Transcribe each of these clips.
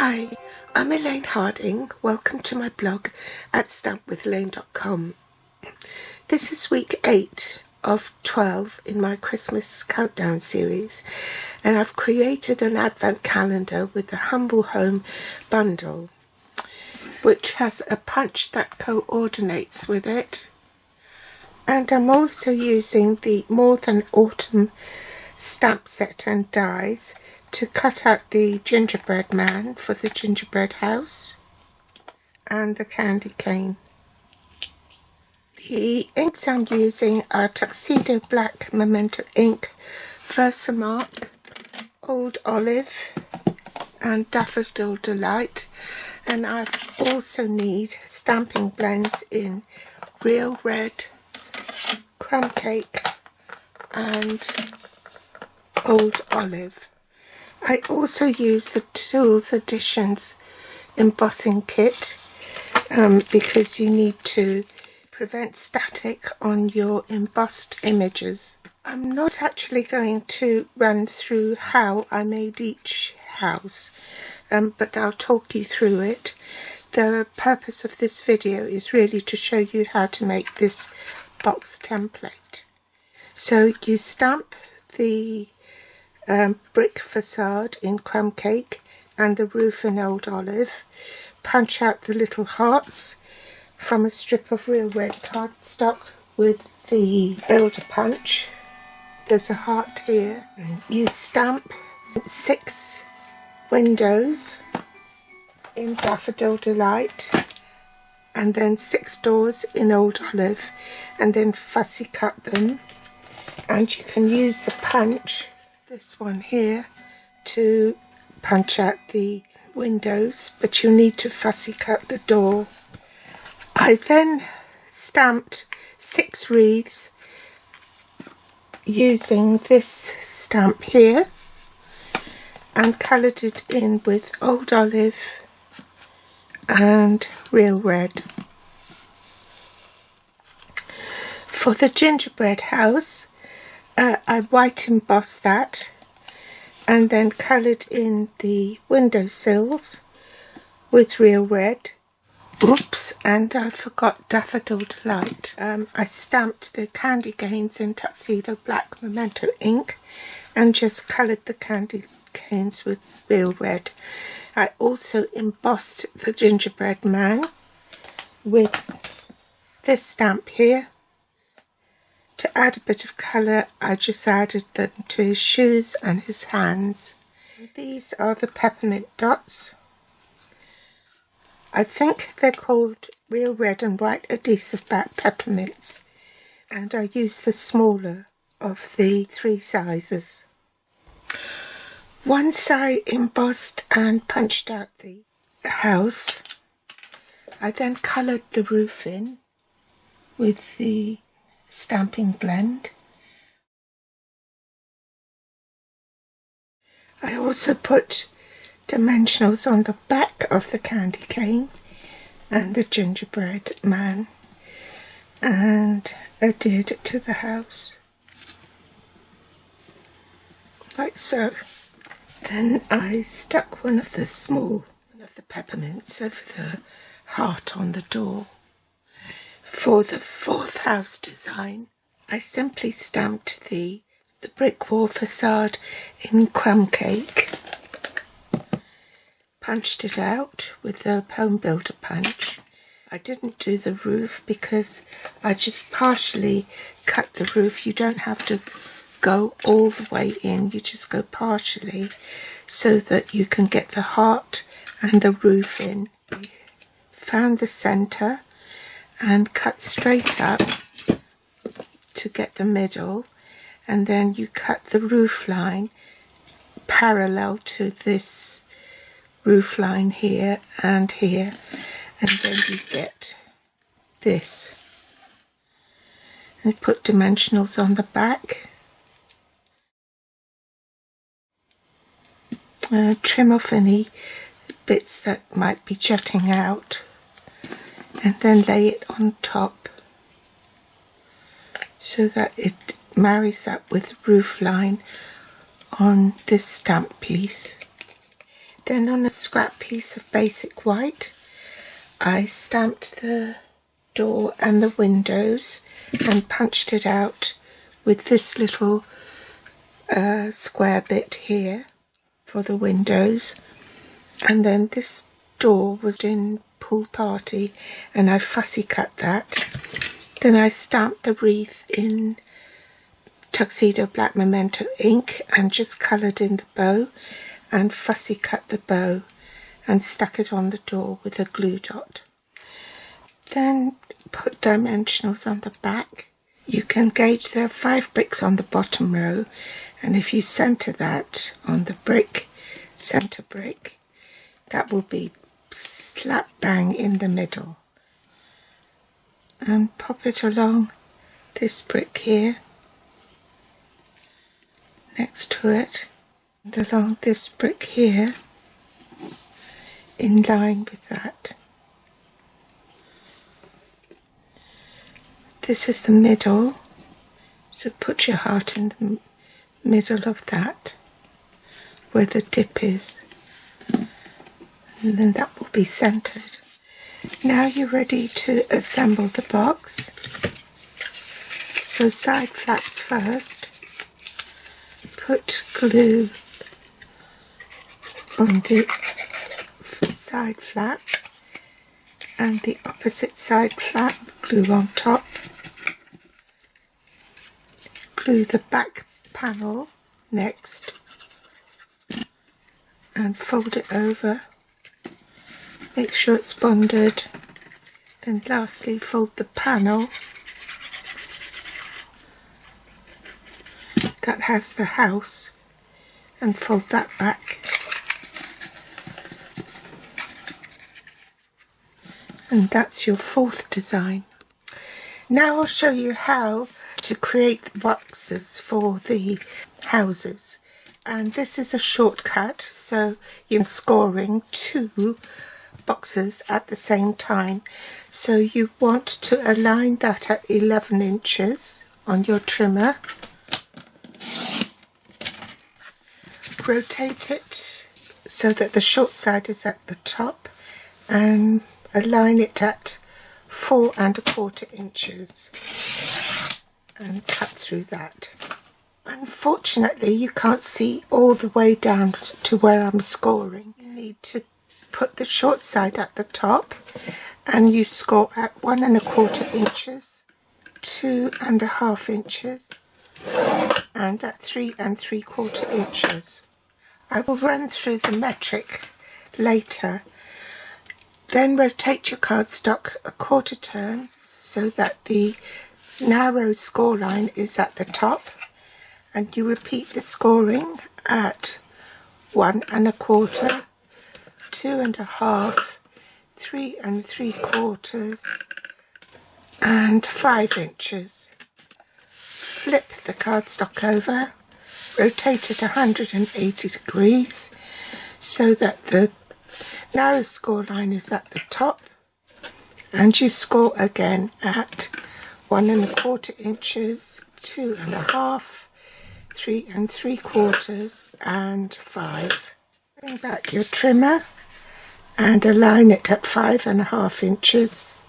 Hi, I'm Elaine Harding. Welcome to my blog at stampwithelaine.com. This is week 8 of 12 in my Christmas countdown series, and I've created an advent calendar with the Humble Home bundle, which has a punch that coordinates with it. And I'm also using the More Than Autumn stamp set and dies to cut out the gingerbread man for the gingerbread house and the candy cane. The inks I'm using are Tuxedo Black Memento ink, Versamark, Old Olive and Daffodil Delight, and I also need stamping blends in Real Red, Crumb Cake and Old Olive. I also use the Tools Editions embossing kit because you need to prevent static on your embossed images. I'm not actually going to run through how I made each house, but I'll talk you through it. The purpose of this video is really to show you how to make this box template. So you stamp the brick facade in Crumb Cake and the roof in Old Olive, punch out the little hearts from a strip of Real Red cardstock with the builder punch. There's a heart here. You stamp 6 windows in Daffodil Delight and then 6 doors in Old Olive, and then fussy cut them, and you can use the punch, this one here, to punch out the windows, but you need to fussy cut the door. I then stamped 6 wreaths using this stamp here and coloured it in with Old Olive and Real Red. For the gingerbread house, I white embossed that and then coloured in the windowsills with Real Red. Oops, and I forgot Daffodil Delight. I stamped the candy canes in Tuxedo Black Memento ink and just coloured the candy canes with Real Red. I also embossed the gingerbread man with this stamp here. To add a bit of colour, I just added them to his shoes and his hands. These are the peppermint dots. I think they're called Real Red and White Adhesive Back Peppermints, and I used the smaller of the 3 sizes. Once I embossed and punched out the house, I then coloured the roof in with the stamping blend. I also put dimensionals on the back of the candy cane and the gingerbread man and adhered it to the house like so. Then I stuck one of the peppermints over the heart on the door. For the 4th house design, I simply stamped the brick wall facade in Crumb Cake, punched it out with the Home Builder punch. I didn't do the roof because I just partially cut the roof. You don't have to go all the way in, you just go partially so that you can get the heart and the roof in. Found the centre and cut straight up to get the middle, and then you cut the roof line parallel to this roof line here and here, and then you get this, and put dimensionals on the back. Trim off any bits that might be jutting out, and then lay it on top so that it marries up with the roof line on this stamp piece. Then on a scrap piece of basic white, I stamped the door and the windows and punched it out with this little square bit here for the windows. And then this door was in Pool Party and I fussy cut that. Then I stamped the wreath in Tuxedo Black Memento ink and just coloured in the bow and fussy cut the bow and stuck it on the door with a glue dot. Then put dimensionals on the back. You can gauge there are 5 bricks on the bottom row, and if you centre that on the brick, centre brick, that will be slap bang in the middle. And pop it along this brick here, next to it, and along this brick here, in line with that. This is the middle, so put your heart in the middle of that, where the dip is, and then that will be centred. Now you're ready to assemble the box. So side flaps first. Put glue on the side flap and the opposite side flap, glue on top. Glue the back panel next and fold it over. Make sure it's bonded. Then lastly fold the panel that has the house and fold that back. And that's your 4th design. Now I'll show you how to create the boxes for the houses. And this is a shortcut, so you're scoring 2 boxes at the same time. So you want to align that at 11 inches on your trimmer. Rotate it so that the short side is at the top and align it at 4 1/4 inches and cut through that. Unfortunately, you can't see all the way down to where I'm scoring. You need to put the short side at the top and you score at 1 1/4 inches, 2 1/2 inches and at 3 3/4 inches. I will run through the metric later. Then rotate your cardstock a 1/4 turn so that the narrow score line is at the top, and you repeat the scoring at 1 1/4, 2 1/2, 3 3/4 and 5 inches. Flip the cardstock over, rotate it 180 degrees so that the narrow score line is at the top, and you score again at 1 1/4 inches, 2 1/2, 3 3/4 and 5. Bring back your trimmer and align it at 5 1/2 inches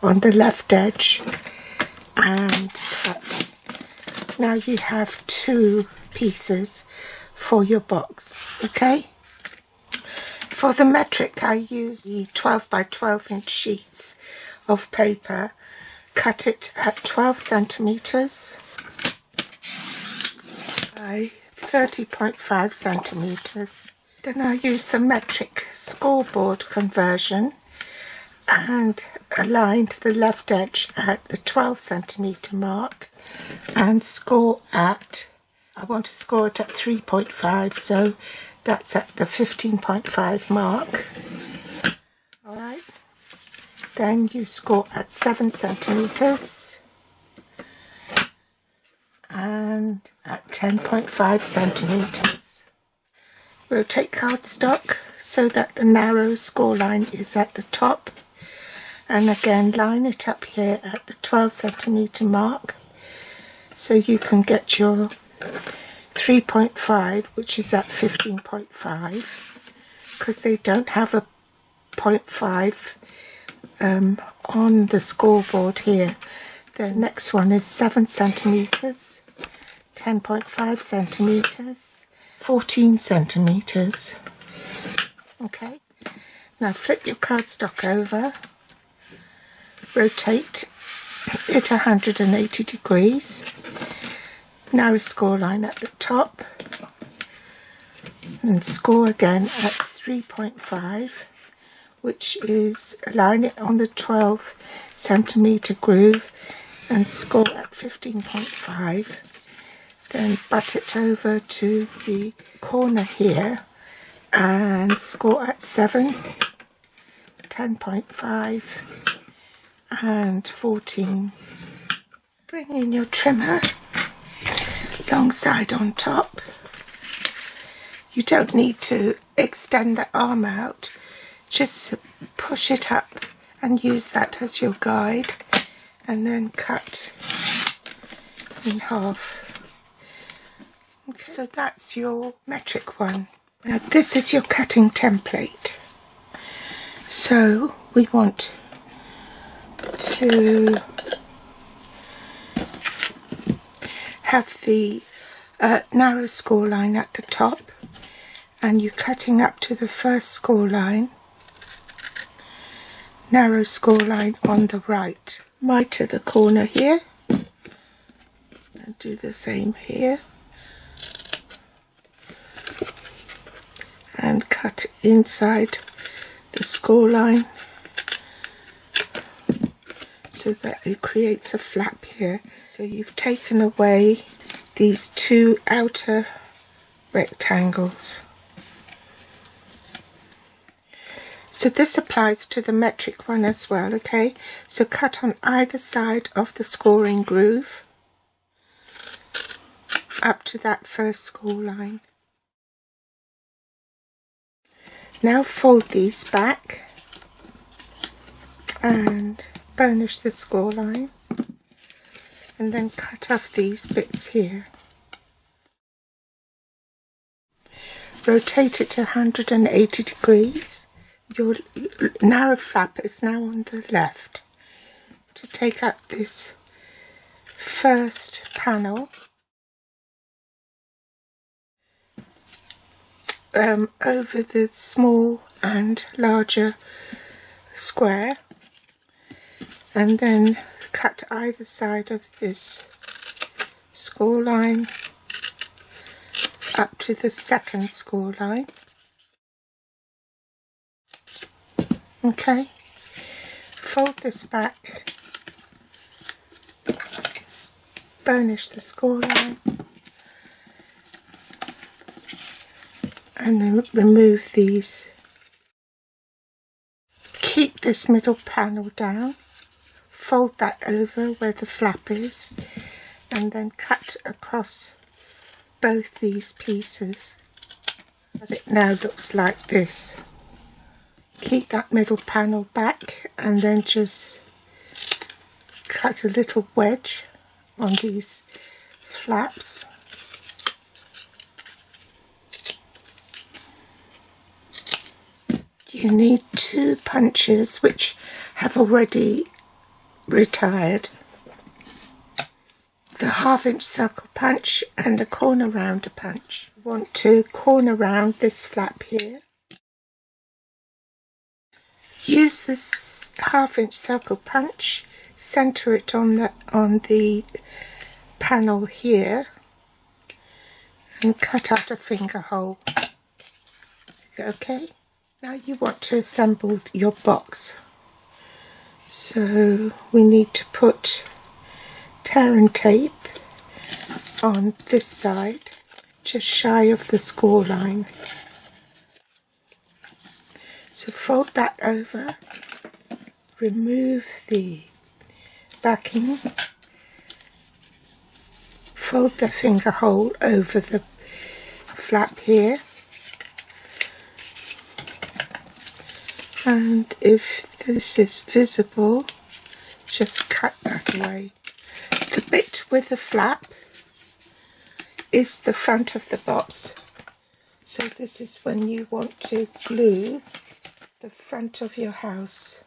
on the left edge and cut. Now you have 2 pieces for your box, okay? For the metric I use the 12 by 12 inch sheets of paper. Cut it at 12 centimetres by 30.5 centimetres. Then I use the metric scoreboard conversion and aligned the left edge at the 12 centimetre mark and score at, I want to score it at 3.5, so that's at the 15.5 mark. Alright, then you score at 7 centimetres and at 10.5 centimetres. Rotate cardstock so that the narrow score line is at the top, and again line it up here at the 12 centimetre mark so you can get your 3.5, which is at 15.5, because they don't have a 0.5 on the scoreboard here. The next one is 7 centimetres, 10.5 centimetres, 14 centimetres. Okay, now flip your cardstock over, rotate it 180 degrees, narrow score line at the top, and score again at 3.5, which is align it on the 12 centimetre groove and score at 15.5. Then butt it over to the corner here and score at 7, 10.5 and 14. Bring in your trimmer, long side on top. You don't need to extend the arm out, just push it up and use that as your guide, and then cut in half. Okay, so that's your metric one. Now this is your cutting template. So we want to have the narrow score line at the top, and you're cutting up to the first score line, narrow score line on the right, miter the corner here, and do the same here, and cut inside the score line so that it creates a flap here. So you've taken away these two outer rectangles. So this applies to the metric one as well, okay? So cut on either side of the scoring groove up to that first score line. Now fold these back and burnish the score line, and then cut off these bits here. Rotate it to 180 degrees. Your narrow flap is now on the left. To take up this first panel, over the small and larger square, and then cut either side of this score line up to the second score line. Okay, fold this back, burnish the score line, and then remove these. Keep this middle panel down, fold that over where the flap is, and then cut across both these pieces. But it now looks like this. Keep that middle panel back and then just cut a little wedge on these flaps. You need 2 punches which have already retired. The 1/2 inch circle punch and the corner rounder punch. You want to corner round this flap here. Use this 1/2 inch circle punch, center it on the panel here, and cut out a finger hole. Okay, now you want to assemble your box. So we need to put tear and tape on this side, just shy of the score line. So fold that over, remove the backing, fold the finger hole over the flap here, and if this is visible, just cut that away. The bit with the flap is the front of the box, So this is when you want to glue the front of your house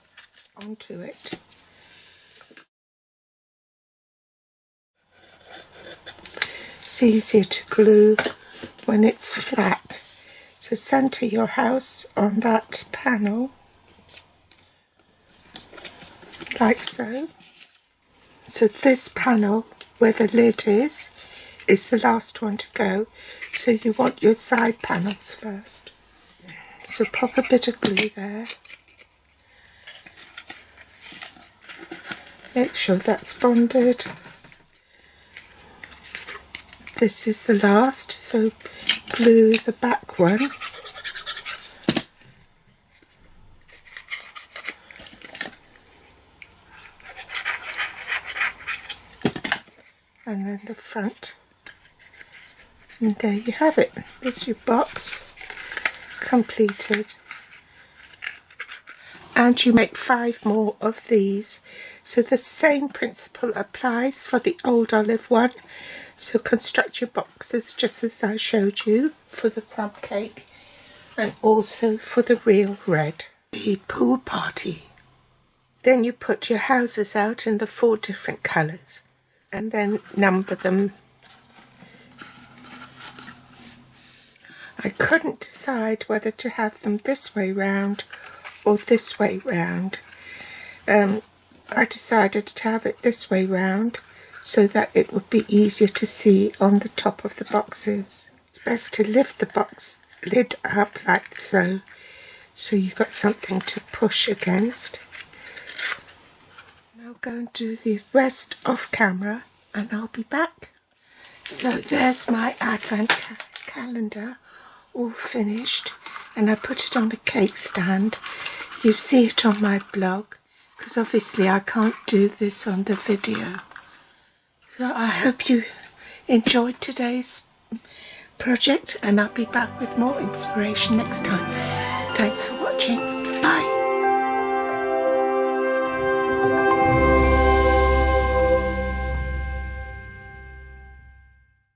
onto it. It's easier to glue when it's flat. So centre your house on that panel, like so. So this panel, where the lid is the last one to go. So you want your side panels first. So pop a bit of glue there. Make sure that's bonded. This is the last, so glue the back one. And then the front. And there you have it. There's your box completed. And you make 5 more of these. So the same principle applies for the old olive one. So construct your boxes just as I showed you for the crumb cake and also for the real red. The pool party. Then you put your houses out in the 4 different colours and then number them. I couldn't decide whether to have them this way round or this way round. I decided to have it this way round so that it would be easier to see on the top of the boxes. It's best to lift the box lid up like so, so you've got something to push against. Now go and do the rest off camera and I'll be back. So there's my advent calendar all finished, and I put it on a cake stand. You see it on my blog because obviously I can't do this on the video. So I hope you enjoyed today's project and I'll be back with more inspiration next time. Thanks for watching.